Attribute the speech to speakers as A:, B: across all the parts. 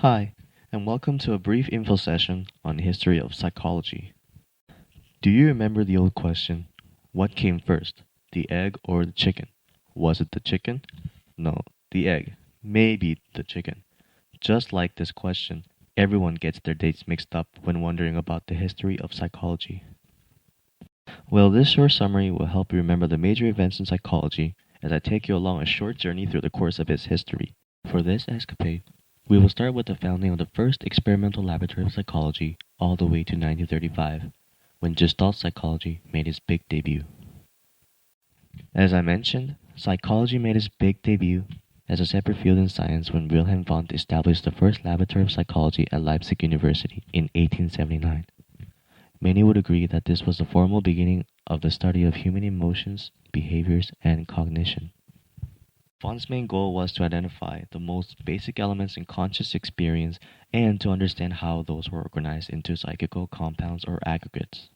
A: Hi, and welcome to a brief info session on the history of psychology. Do you remember the old question, what came first, the egg or the chicken? Was it the chicken? No, the egg. Maybe the chicken. Just like this question, everyone gets their dates mixed up when wondering about the history of psychology. Well, this short summary will help you remember the major events in psychology as I take you along a short journey through the course of its history. For this escapade, we will start with the founding of the first experimental laboratory of psychology all the way to 1935, when Gestalt psychology made its big debut. As I mentioned, psychology made its big debut as a separate field in science when Wilhelm Wundt established the first laboratory of psychology at Leipzig University in 1879. Many would agree that this was the formal beginning of the study of human emotions, behaviors, and cognition. Wundt's main goal was to identify the most basic elements in conscious experience and to understand how those were organized into psychical compounds or aggregates.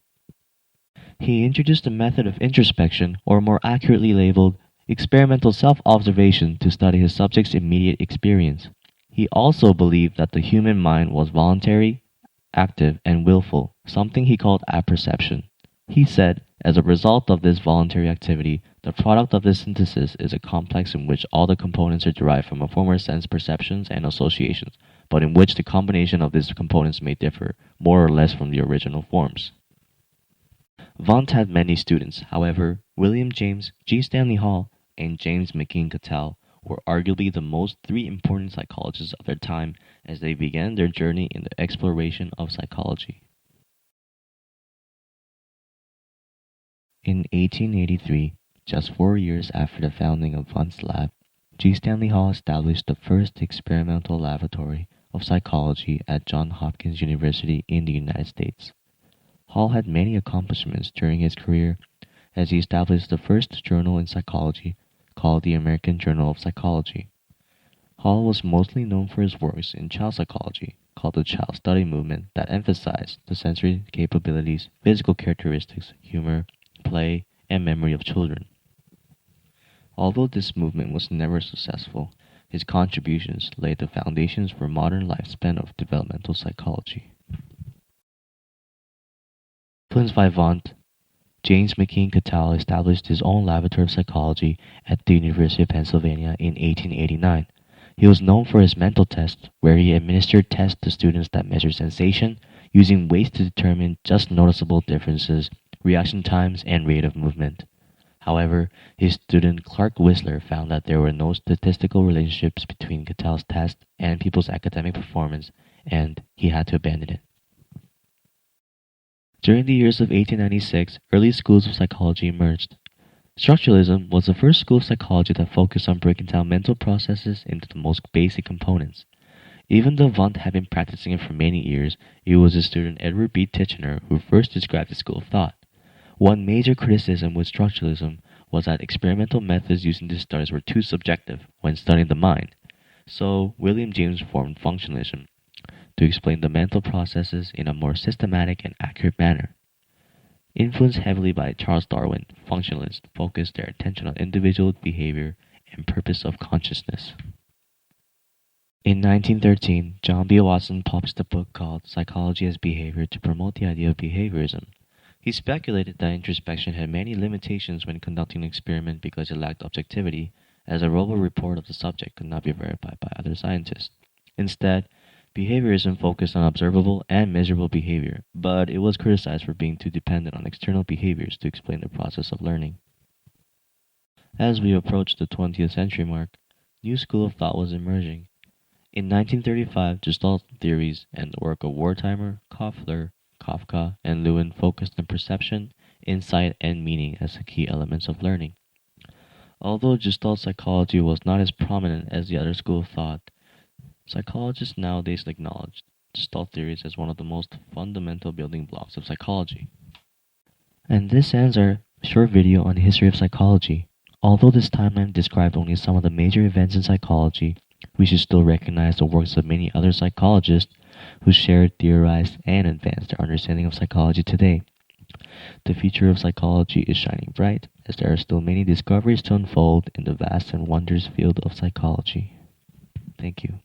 A: He introduced a method of introspection, or more accurately labeled, experimental self-observation, to study his subject's immediate experience. He also believed that the human mind was voluntary, active, and willful, something he called apperception. He said, as a result of this voluntary activity, the product of this synthesis is a complex in which all the components are derived from a former sense perceptions and associations, but in which the combination of these components may differ more or less from the original forms. Wundt had many students. However, William James G. Stanley Hall and James McCain Qatal were arguably the most three important psychologists of their time as they began their journey in the exploration of psychology. In 1883, just 4 years after the founding of Wundt's lab, G. Stanley Hall established the first experimental laboratory of psychology at Johns Hopkins University in the United States. Hall had many accomplishments during his career as he established the first journal in psychology called the American Journal of Psychology. Hall was mostly known for his works in child psychology, called the child study movement, that emphasized the sensory capabilities, physical characteristics, humor, play, and memory of children. Although this movement was never successful, his contributions laid the foundations for modern lifespan of developmental psychology. Influenced by Wundt, James McCain Qatal established his own laboratory of psychology at the University of Pennsylvania in 1889. He was known for his mental tests, where he administered tests to students that measured sensation, using weights to determine just noticeable differences, reaction times, and rate of movement. However, his student Clark Whistler found that there were no statistical relationships between Qatal's test and people's academic performance, and he had to abandon it. During the years of 1896, early schools of psychology emerged. Structuralism was the first school of psychology that focused on breaking down mental processes into the most basic components. Even though Wundt had been practicing it for many years, it was his student Edward B. Titchener who first described the school of thought. One major criticism with structuralism was that experimental methods used in these studies were too subjective when studying the mind. So William James formed functionalism to explain the mental processes in a more systematic and accurate manner. Influenced heavily by Charles Darwin, functionalists focused their attention on individual behavior and purpose of consciousness. In 1913, John B. Watson published a book called Psychology as Behavior to promote the idea of behaviorism. He speculated that introspection had many limitations when conducting an experiment because it lacked objectivity, as a robot report of the subject could not be verified by other scientists. Instead, behaviorism focused on observable and measurable behavior, but it was criticized for being too dependent on external behaviors to explain the process of learning. As we approached the 20th century mark, a new school of thought was emerging. In 1935, Gestalt theories and the work of Wertheimer, Koffler, Kafka, and Lewin focused on perception, insight, and meaning as the key elements of learning. Although Gestalt psychology was not as prominent as the other school of thought, psychologists nowadays acknowledge Gestalt theories as one of the most fundamental building blocks of psychology. And this ends our short video on the history of psychology. Although this timeline described only some of the major events in psychology, we should still recognize the works of many other psychologists who shared, theorized, and advanced our understanding of psychology today. The future of psychology is shining bright, as there are still many discoveries to unfold in the vast and wondrous field of psychology. Thank you.